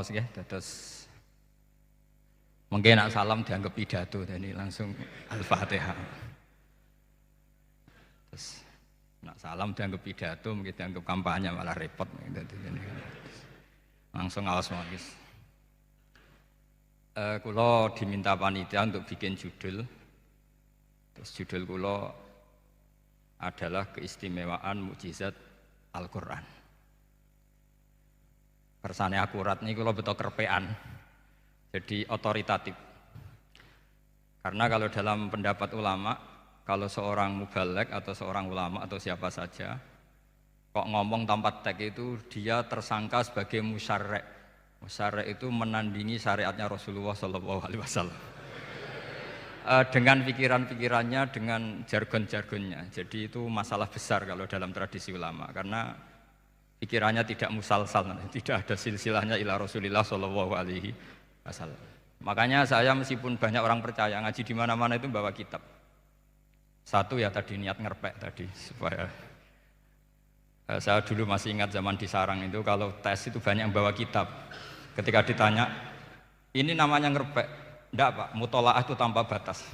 Raos ya, terus mungkin nak salam dianggap pidato, jadi langsung Al-Fatihah. Terus nak salam dianggap pidato, mungkin dianggap kampanye malah repot. Jadi langsung awas magis. Kulo diminta panitia untuk bikin judul. Terus judul kulo adalah keistimewaan mukjizat Al-Quran. Kersane akurat nih kulo betul kerpean. Jadi otoritatif. Karena kalau dalam pendapat ulama, kalau seorang mubalek atau seorang ulama atau siapa saja kok ngomong tanpa teks itu dia tersangka sebagai musyarek. Musyarek itu menandingi syariatnya Rasulullah SAW. Dengan pikiran-pikirannya, dengan jargon-jargonnya. Jadi itu masalah besar kalau dalam tradisi ulama. Karena pikirannya tidak musalsal, tidak ada silsilahnya ila Rasulillah SAW. Makanya saya meskipun banyak orang percaya ngaji di mana-mana itu bawa kitab. Satu ya tadi niat ngerpek tadi supaya saya dulu masih ingat zaman di sarang itu kalau tes itu banyak yang bawa kitab. Ketika ditanya ini namanya ngerpek, enggak Pak, mutolaah itu tanpa batas.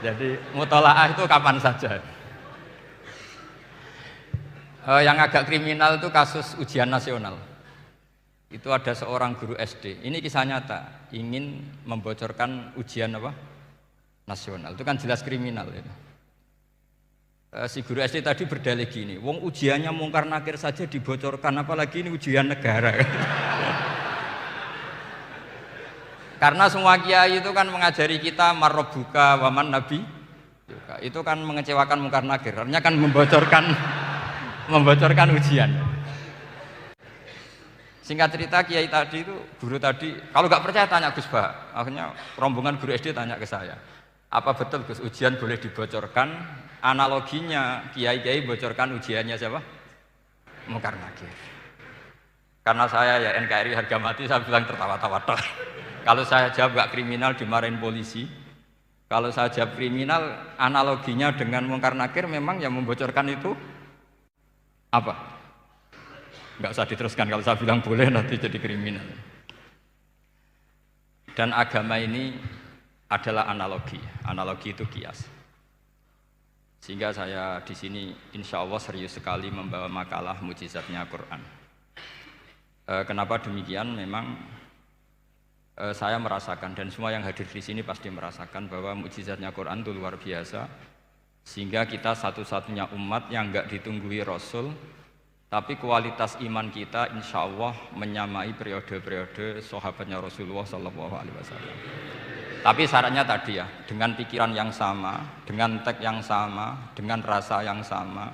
Jadi mutolaah itu kapan saja. Yang agak kriminal itu kasus ujian nasional. Itu ada seorang guru SD. Ini kisah nyata, ingin membocorkan ujian apa? Nasional. Itu kan jelas kriminal itu. Si guru SD tadi berdalih gini, wong ujiannya mungkar nakir saja dibocorkan, apalagi ini ujian negara. Karena semua kiai itu kan mengajari kita marrobuka waman nabi. Itu kan mengecewakan mungkar nakir. Artinya kan membocorkan ujian. Singkat cerita kiai tadi itu, guru tadi, kalau nggak percaya tanya Gus Bah. Akhirnya rombongan guru SD tanya ke saya, apa betul Gus ujian boleh dibocorkan? Analoginya kiai-kiai bocorkan ujiannya siapa? Mungkar nakir. Karena saya ya NKRI harga mati, saya bilang tertawa-tawa. Kalau saya jawab nggak kriminal dimarahin polisi. Kalau saya jawab kriminal, analoginya dengan mungkar nakir memang yang membocorkan itu apa? Nggak usah diteruskan, kalau saya bilang boleh nanti jadi kriminal. Dan agama ini adalah analogi itu kias. Sehingga saya di sini insya Allah serius sekali membawa makalah mukjizatnya Quran. Kenapa demikian? Memang saya merasakan dan semua yang hadir di sini pasti merasakan bahwa mukjizatnya Quran itu luar biasa. Sehingga kita satu-satunya umat yang nggak ditunggui Rasul. Tapi kualitas iman kita insya Allah menyamai periode-periode sahabatnya Rasulullah SAW. Tapi syaratnya tadi ya, dengan pikiran yang sama, dengan teks yang sama, dengan rasa yang sama,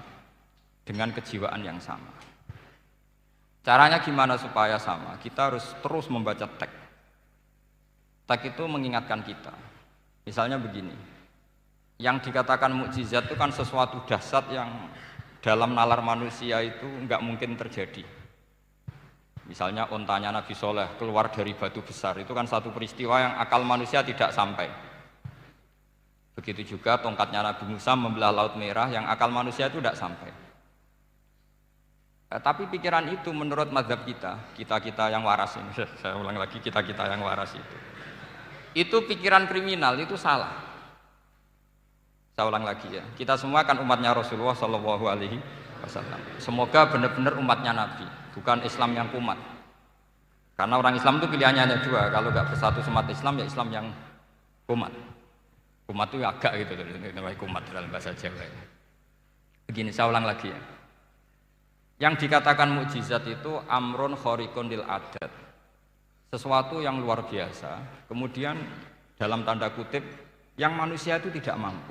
dengan kejiwaan yang sama. Caranya gimana supaya sama? Kita harus terus membaca teks. Teks itu mengingatkan kita. Misalnya begini, yang dikatakan mukjizat itu kan sesuatu dahsyat yang dalam nalar manusia itu enggak mungkin terjadi. Misalnya ontanya Nabi Soleh keluar dari batu besar, itu kan satu peristiwa yang akal manusia tidak sampai. Begitu juga tongkatnya Nabi Musa membelah Laut Merah, yang akal manusia itu tidak sampai. Tapi pikiran itu menurut mazhab kita yang waras ini, saya ulang lagi, kita yang waras itu pikiran kriminal, itu salah. Saya ulang lagi ya, kita semua kan umatnya Rasulullah SAW. Semoga benar-benar umatnya Nabi, bukan Islam yang kumat. Karena orang Islam itu pilihannya hanya dua, kalau nggak bersatu umat Islam ya Islam yang kumat. Kumat itu agak gitu, namanya kumat dalam bahasa Jawa. Begini, saya ulang lagi ya. Yang dikatakan mukjizat itu amrun khariqun lil adat, sesuatu yang luar biasa. Kemudian dalam tanda kutip yang manusia itu tidak mampu.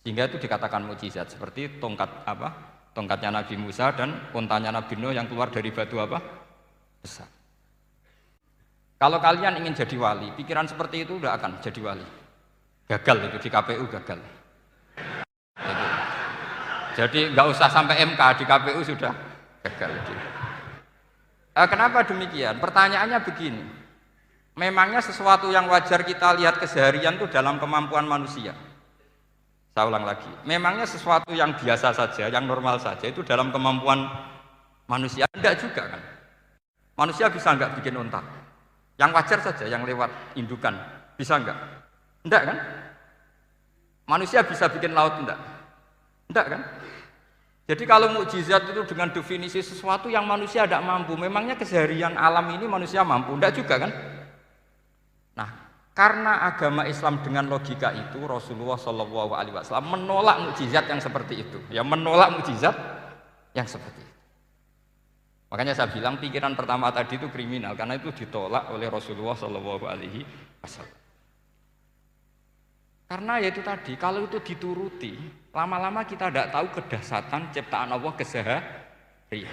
Sehingga itu dikatakan mukjizat, seperti tongkatnya Nabi Musa dan untanya Nabi Nuh yang keluar dari batu apa? Besar. Kalau kalian ingin jadi wali, pikiran seperti itu udah akan jadi wali. Gagal itu di KPU gagal. Jadi nggak usah sampai MK, di KPU sudah gagal. Kenapa demikian? Pertanyaannya begini. Memangnya sesuatu yang wajar kita lihat keseharian itu dalam kemampuan manusia? Saya ulang lagi, memangnya sesuatu yang biasa saja, yang normal saja itu dalam kemampuan Manusia enggak juga kan. Manusia bisa enggak bikin unta? Yang wajar saja, yang lewat indukan. Bisa enggak? Enggak kan? Manusia bisa bikin laut enggak? Enggak kan? Jadi kalau mukjizat itu dengan definisi sesuatu yang manusia tidak mampu, memangnya keseharian alam ini manusia mampu? Enggak juga kan? Nah, karena agama Islam dengan logika itu, Rasulullah SAW menolak mukjizat yang seperti itu. Ya, menolak mukjizat yang seperti itu. Makanya saya bilang pikiran pertama tadi itu kriminal, karena itu ditolak oleh Rasulullah SAW. Karena ya itu tadi, kalau itu dituruti, lama-lama kita tidak tahu kedahsyatan ciptaan Allah keseharian.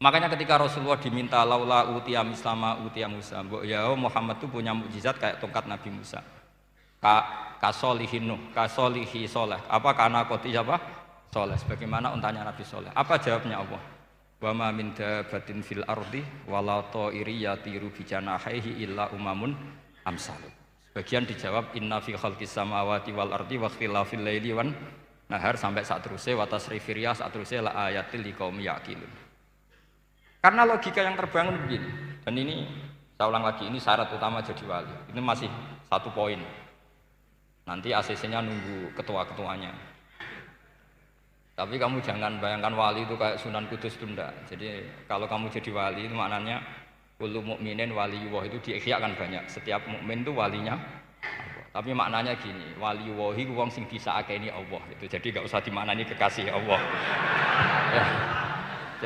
Makanya ketika Rasulullah diminta laula utiya mislama utiya Musa, ya Muhammad itu punya mukjizat kayak tongkat Nabi Musa. Kasolihin Nuh, kasolihi soleh. Apa karena koti apa? Soleh. Sebagaimana untanya Nabi Soleh. Apa jawabnya Allah? Wa ma min dabatin fil ardi wala ta'iri yatiru bi janahihi illa umamun amsalu. Bagian dijawab inna fi khalqis samawati wal ardi wa ikhtilafil laili wan nahar sampai saat terusnya wa tasrifir riyah saat terusnya la ayatil liqaumi yaqilun. Karena logika yang terbangun begini. Dan ini saya ulang lagi, ini syarat utama jadi wali. Ini masih satu poin. Nanti ACC-nya nunggu ketua-ketuanya. Tapi kamu jangan bayangkan wali itu kayak Sunan Kudus itu enggak. Jadi kalau kamu jadi wali itu maknanya kullu mukminin waliyullah itu diikhyakan banyak. Setiap mukmin itu walinya Allah. Tapi maknanya gini, waliyullah itu wong sing disakeni Allah itu. Jadi enggak usah dimaknani kekasih Allah. Ya.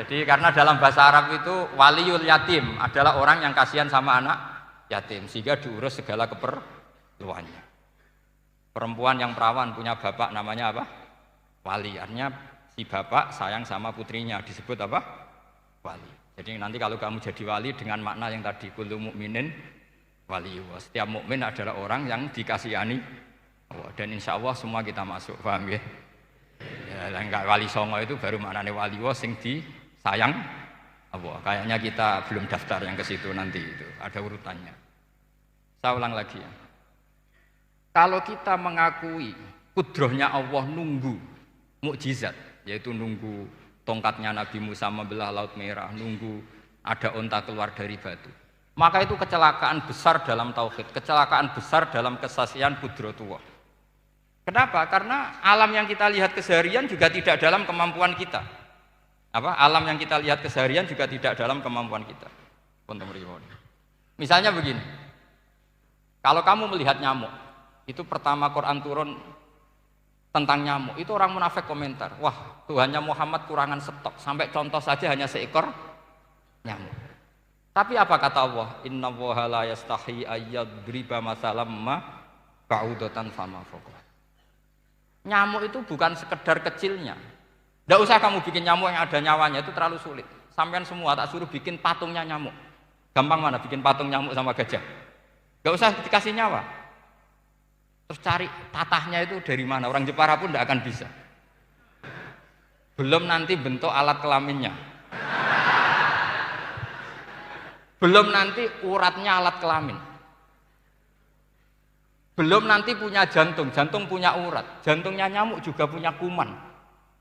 Jadi karena dalam bahasa Arab itu waliyul yatim adalah orang yang kasihan sama anak yatim sehingga diurus segala keperluannya. Perempuan yang perawan punya bapak namanya apa? Wali. Artinya si bapak sayang sama putrinya disebut apa? Wali. Jadi nanti kalau kamu jadi wali dengan makna yang tadi kullu mukminin waliyullah. Setiap mukmin adalah orang yang dikasihani Allah. Dan insya Allah semua kita masuk, paham ya? Ya, enggak wali songo itu baru maknanya waliyullah sing disayang Allah. Kayaknya kita belum daftar yang ke situ nanti itu. Ada urutannya. Saya ulang lagi ya. Kalau kita mengakui kudrohnya Allah nunggu mukjizat, yaitu nunggu tongkatnya Nabi Musa membelah Laut Merah, nunggu ada unta keluar dari batu. Maka itu kecelakaan besar dalam tauhid, kecelakaan besar dalam kesaksian kudratullah. Kenapa? Karena alam yang kita lihat keseharian juga tidak dalam kemampuan kita. Alam yang kita lihat keseharian juga tidak dalam kemampuan kita. Misalnya begini, kalau kamu melihat nyamuk, itu pertama Quran turun tentang nyamuk, itu orang munafik komentar, wah Tuhannya Muhammad kurangan stok, sampai contoh saja hanya seekor nyamuk. Tapi apa kata Allah? Inna woha la yastahi ayyadriba masalam ma ba'udatan fama fawqa. Nyamuk itu bukan sekedar kecilnya. Tidak usah kamu bikin nyamuk yang ada nyawanya, itu terlalu sulit. Sampean semua tak suruh bikin patungnya nyamuk. Gampang mana bikin patung nyamuk sama gajah? Tidak usah dikasih nyawa. Terus cari tatahnya itu dari mana, orang Jepara pun tidak akan bisa. Belum nanti bentuk alat kelaminnya, belum nanti uratnya alat kelamin, belum nanti punya jantung, jantung punya urat, jantungnya nyamuk juga punya kuman,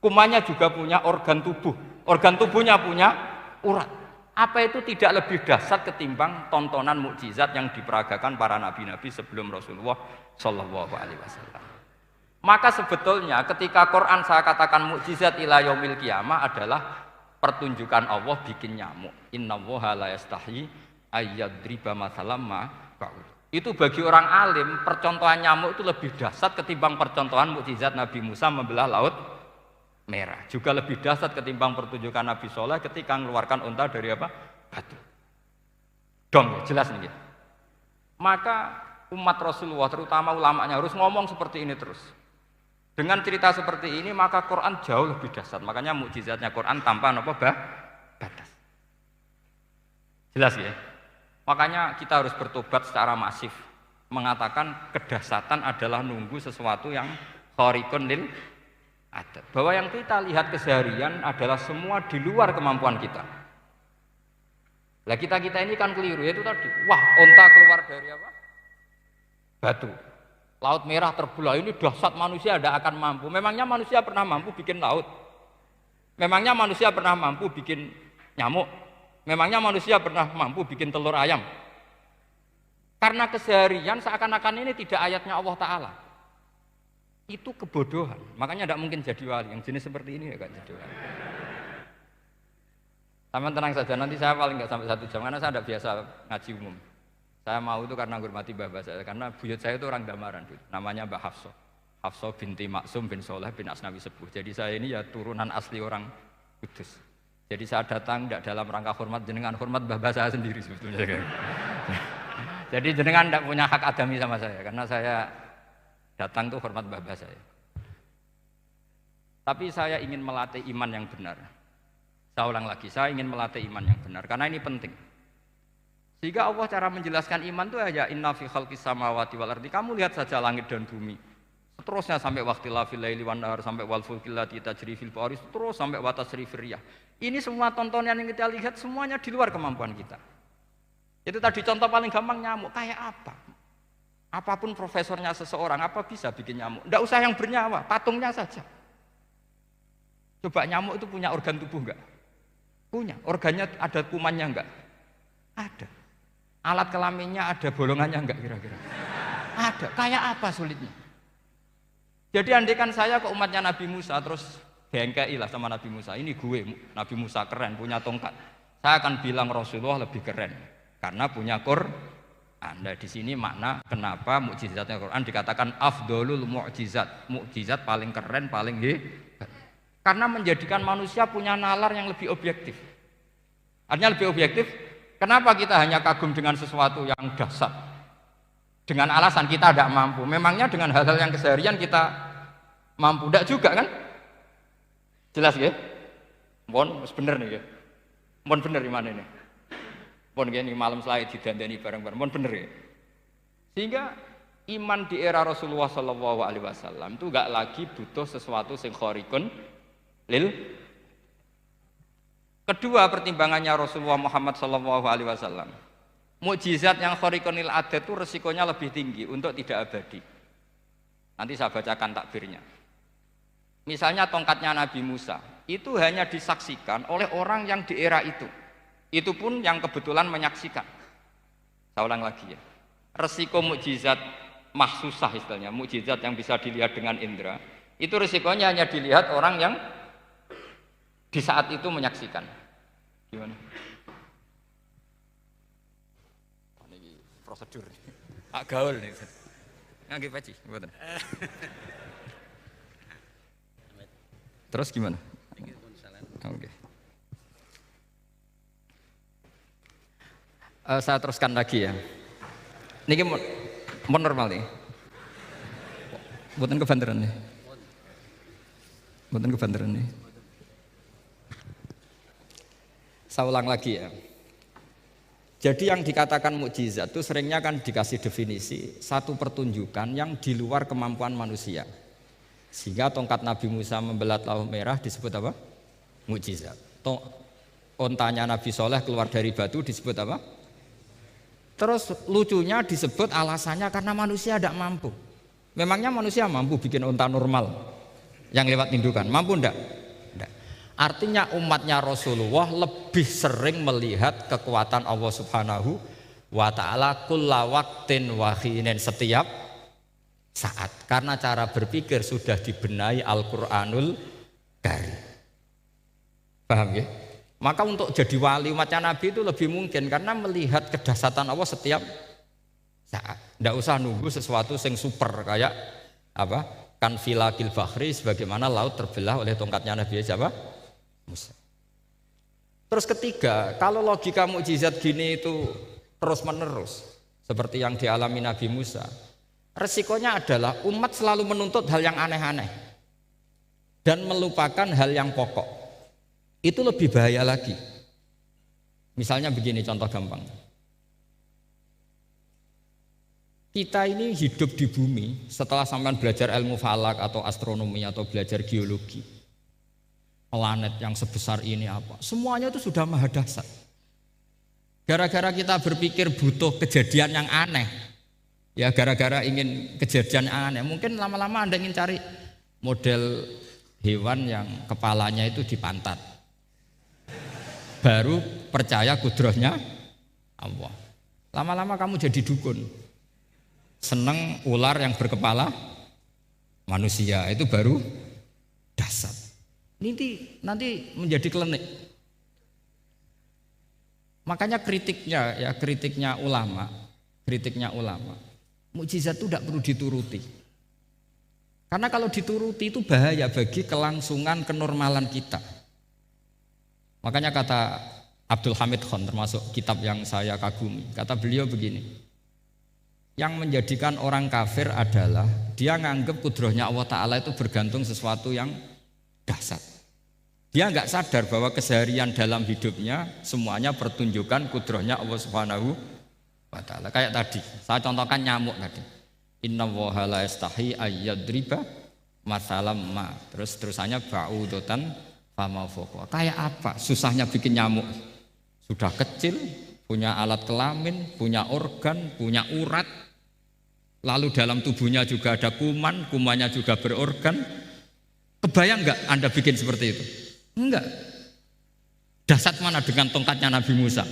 kumannya juga punya organ tubuh, organ tubuhnya punya urat. Apa itu tidak lebih dahsyat ketimbang tontonan mukjizat yang diperagakan para nabi-nabi sebelum Rasulullah Shallallahu Alaihi Wasallam? Maka sebetulnya ketika Quran saya katakan mukjizat ila yaumil qiyamah adalah pertunjukan Allah bikin nyamuk. Inna woha la yastahi ayyadriba mathalam ma ba'ud. Itu bagi orang alim percontohan nyamuk itu lebih dahsyat ketimbang percontohan mukjizat Nabi Musa membelah Laut Merah. Juga lebih dahsyat ketimbang pertunjukan Nabi Soleh ketika mengeluarkan unta dari apa? Batu. Dong, jelas nih. Maka umat Rasulullah terutama ulamanya harus ngomong seperti ini terus. Dengan cerita seperti ini maka Quran jauh lebih dahsyat. Makanya mukjizatnya Quran tanpa apa? Batas. Jelas ya? Makanya kita harus bertobat secara masif. Mengatakan kedahsyatan adalah nunggu sesuatu yang khariqun lil adat. Bahwa yang kita lihat keseharian adalah semua di luar kemampuan kita. Lah kita ini kan keliru, yaitu tadi, wah onta keluar dari apa? Batu. Laut Merah terbelah, ini dahsyat, manusia tidak akan mampu. Memangnya manusia pernah mampu bikin laut? Memangnya manusia pernah mampu bikin nyamuk. Memangnya manusia pernah mampu bikin telur ayam? Karena keseharian seakan-akan ini tidak ayatnya Allah Ta'ala. Itu kebodohan. Makanya tidak mungkin jadi wali. Yang jenis seperti ini ya gak jadi wali. Sama tenang saja, nanti saya paling nggak sampai 1 jam karena saya tidak biasa ngaji umum. Saya mau itu karena hormati bapak saya, karena buyut saya itu orang Damaran, namanya Mbak Hafsah. Hafsah binti Maksum bin Soleh bin Asnawi Sepuh. Jadi saya ini ya turunan asli orang Kudus. Jadi saya datang tidak dalam rangka hormat jenengan, hormat bapak saya sendiri sebetulnya. Jadi jenengan tidak punya hak adami sama saya, karena saya datang tuh hormat bapak saya. Tapi saya ingin melatih iman yang benar. Saya ulang lagi, saya ingin melatih iman yang benar karena ini penting. Sehingga Allah cara menjelaskan iman itu aja inna fi khalqis samawati wal ardi. Kamu lihat saja langit dan bumi. Seterusnya sampai waqtil laili wan nahar sampai wal fulkil lati tajri fil bahri terus sampai wa tasrifir riyah. Ini semua tontonan yang kita lihat semuanya di luar kemampuan kita. Itu tadi contoh paling gampang nyamuk kayak apa? Apapun profesornya seseorang apa bisa bikin nyamuk? Enggak usah yang bernyawa, patungnya saja. Coba nyamuk itu punya organ tubuh enggak? Punya. Organnya ada kumannya enggak? Ada. Alat kelaminnya ada bolongannya enggak kira-kira? Ada. Kayak apa sulitnya? Jadi andaikan saya ke umatnya Nabi Musa terus bengkai lah sama Nabi Musa. Ini gue, Nabi Musa keren, punya tongkat. Saya akan bilang Rasulullah lebih keren karena punya Quran. Anda di sini makna kenapa mukjizatnya Quran dikatakan afdolul mukjizat. Mukjizat paling keren, paling hebat. Karena menjadikan manusia punya nalar yang lebih objektif. Artinya lebih objektif, kenapa kita hanya kagum dengan sesuatu yang dasar? Dengan alasan kita tidak mampu. Memangnya dengan hal-hal yang keseharian kita mampu? Tidak juga kan? Jelas ya? Mohon bener nih ya? Mohon bener di mana ini? Mohon gini malam selai didandani bareng-bareng. Mohon bener ya? Sehingga iman di era Rasulullah SAW itu gak lagi butuh sesuatu yang khariqun lil. Kedua pertimbangannya Rasulullah Muhammad SAW, mukjizat yang khariqun lil adat itu resikonya lebih tinggi untuk tidak abadi. Nanti saya bacakan takbirnya. Misalnya tongkatnya Nabi Musa itu hanya disaksikan oleh orang yang di era itu pun yang kebetulan menyaksikan. Saya ulang lagi ya, resiko mukjizat mahsusah istilahnya, mukjizat yang bisa dilihat dengan indera itu resikonya hanya dilihat orang yang di saat itu menyaksikan. Gimana? Ini prosedur. Ak gaul nih. Nggih peci, mboten. Terus gimana? Oke. Saya teruskan lagi ya. Niki mun normal nih. Mboten kebanteran nih. Mboten kebanteran nih. Saya ulang lagi ya. Jadi yang dikatakan mukjizat itu seringnya kan dikasih definisi satu pertunjukan yang di luar kemampuan manusia. Sehingga tongkat Nabi Musa membelah laut merah disebut apa? Mukjizat. Ontanya Nabi Soleh keluar dari batu disebut apa? Terus lucunya disebut alasannya karena manusia tidak mampu. Memangnya manusia mampu bikin onta normal yang lewat indukan? Mampu enggak? Artinya umatnya Rasulullah lebih sering melihat kekuatan Allah Subhanahu wa ta'ala kulla waqtin wa hinin, setiap saat, karena cara berpikir sudah dibenahi Al-Qur'anul Karim. Paham ya? Maka untuk jadi wali umatnya Nabi itu lebih mungkin karena melihat kedahsyatan Allah setiap saat. Tidak usah nunggu sesuatu yang super kayak apa? Kan filakil bahri, sebagaimana laut terbelah oleh tongkatnya Nabi siapa? Musa. Terus ketiga, kalau logika mukjizat gini itu terus menerus seperti yang dialami Nabi Musa, resikonya adalah umat selalu menuntut hal yang aneh-aneh dan melupakan hal yang pokok. Itu lebih bahaya lagi. Misalnya begini contoh gampang. Kita ini hidup di bumi setelah sampean belajar ilmu falak atau astronomi atau belajar geologi. Planet yang sebesar ini apa? Semuanya itu sudah maha dahsyat. Gara-gara kita berpikir butuh kejadian yang aneh. Ya gara-gara ingin kejadian yang aneh. Mungkin lama-lama Anda ingin cari model hewan yang kepalanya itu di pantat. baru percaya kudrohnya Allah. Lama-lama kamu jadi dukun, seneng ular yang berkepala manusia, itu baru dasar. Nanti menjadi klinik. Makanya kritiknya ulama, mukjizat itu tidak perlu dituruti. Karena kalau dituruti itu bahaya bagi kelangsungan kenormalan kita. Makanya kata Abdul Hamid Khan, termasuk kitab yang saya kagumi, kata beliau begini, yang menjadikan orang kafir adalah dia nganggep kudrohnya Allah Ta'ala itu bergantung sesuatu yang dahsyat. Dia nggak sadar bahwa keseharian dalam hidupnya semuanya pertunjukan kudrohnya Allah Subhanahu wa Ta'ala. Kayak tadi, saya contohkan nyamuk tadi. Inna woha la yastahi ayyadriba masalam ma. Terusannya ba'udotan fama fokwa. Kayak apa susahnya bikin nyamuk? Sudah kecil, punya alat kelamin, punya organ, punya urat. Lalu dalam tubuhnya juga ada kuman, kumannya juga berorgan. Kebayang nggak Anda bikin seperti itu? Enggak. Dahsyat mana dengan tongkatnya Nabi Musa?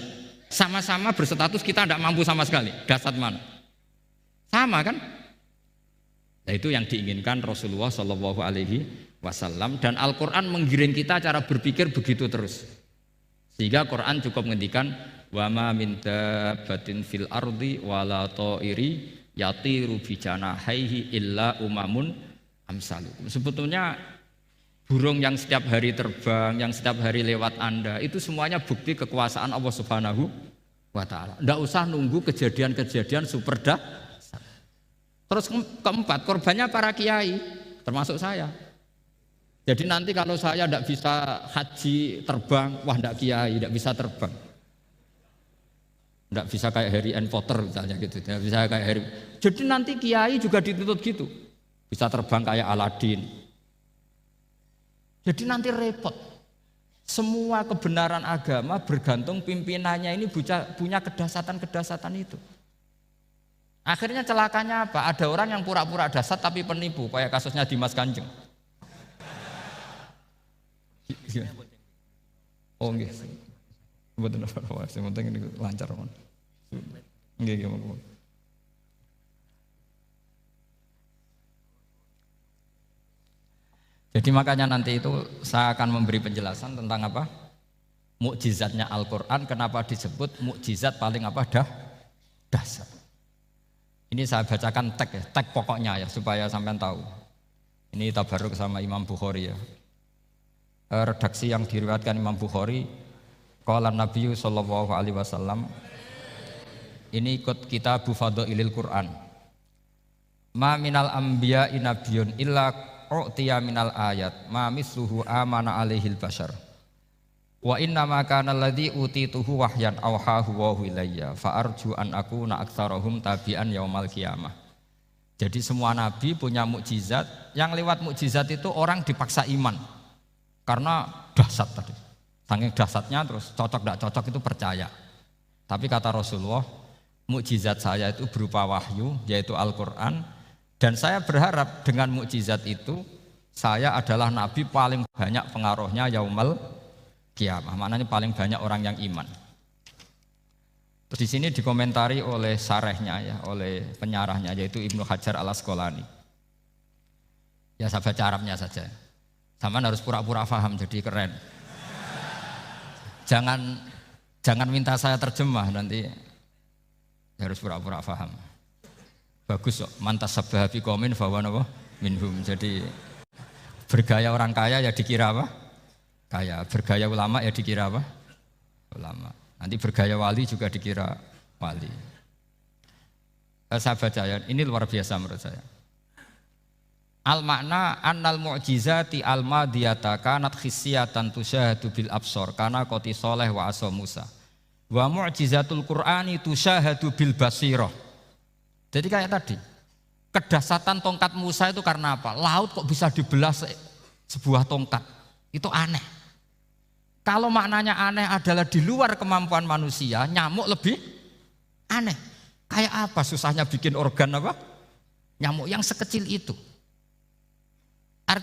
Sama-sama berstatus kita tidak mampu sama sekali. Dahsyat mana? Sama kan? Nah, itu yang diinginkan Rasulullah Shallallahu Alaihi Wasallam, dan Al-Quran menggiring kita cara berpikir begitu terus. Sehingga Quran cukup menghentikan wa ma min dabbatin fil ardi wala ta'iri yatiru bi janahaihi illa umamun amsalukum. Sebetulnya burung yang setiap hari terbang, yang setiap hari lewat Anda, itu semuanya bukti kekuasaan Allah Subhanahu wa Ta'ala. Tidak usah nunggu kejadian-kejadian super dahsyat. Terus keempat, korbannya para kiai, termasuk saya. Jadi nanti kalau saya tidak bisa haji terbang, wah tidak kiai, tidak bisa terbang. Tidak bisa kayak Harry and Potter misalnya gitu, tidak bisa kayak Harry. Jadi nanti kiai juga dituntut gitu, bisa terbang kayak Aladin. Jadi nanti repot. Semua kebenaran agama bergantung pimpinannya ini punya kedahsyatan itu. Akhirnya celakanya apa? Ada orang yang pura-pura dahsyat tapi penipu, kayak kasusnya Dimas Kanjeng. Oh nggih. Mboten apa-apa, sing penting ini lancar mon. Nggih. Jadi makanya nanti itu saya akan memberi penjelasan tentang apa? Mukjizatnya Al-Qur'an, kenapa disebut mukjizat paling dahsyat. Ini saya bacakan tag pokoknya ya supaya sampean tahu. Ini tabaruk sama Imam Bukhari ya. Redaksi yang diriwayatkan Imam Bukhari, qala Nabi sallallahu alaihi wasallam, ini ikut kitab Fadhailil Quran. Ma minal anbiya'i nabiyyun illa u'tiya minal ayat ma misluhu amana alaihil bashar. Wa inna ma kana alladhi utituhu wahyan awhahu wa ilayya fa arju an akuna aktsarahum tabi'an yaumal qiyamah. Jadi semua nabi punya mukjizat, yang lewat mukjizat itu orang dipaksa iman. Karena dahsyat tadi. Saking dahsyatnya terus cocok tidak cocok itu percaya. Tapi kata Rasulullah, mukjizat saya itu berupa wahyu, yaitu Al-Qur'an, dan saya berharap dengan mukjizat itu saya adalah nabi paling banyak pengaruhnya yaumal qiyamah. Maknanya paling banyak orang yang iman. Terus di sini dikomentari oleh sarehnya ya, oleh penyarahnya yaitu Ibnu Hajar Al-Asqalani. Ya saya baca Arabnya saja. Sama harus pura-pura paham jadi keren. Jangan minta saya terjemah nanti harus pura-pura paham. Bagus kok, mantas sabah bi qaumin fa wa minhum. Jadi bergaya orang kaya ya dikira apa? Kaya. Bergaya ulama ya dikira apa? Ulama. Nanti bergaya wali juga dikira wali. Saya baca ya, ini luar biasa menurut saya. Al makna annal mu'jizati al madiyata kanat khisyatan tusyahadu bil absor kana qoti soleh wa asa Musa. Wa mu'jizatul Qur'ani tusyahadu bil basirah. Jadi kayak tadi, kedahsyatan tongkat Musa itu karena apa? Laut kok bisa dibelah sebuah tongkat. Itu aneh. Kalau maknanya aneh adalah di luar kemampuan manusia, nyamuk lebih aneh. Kayak apa susahnya bikin organ apa? Nyamuk yang sekecil itu. Artinya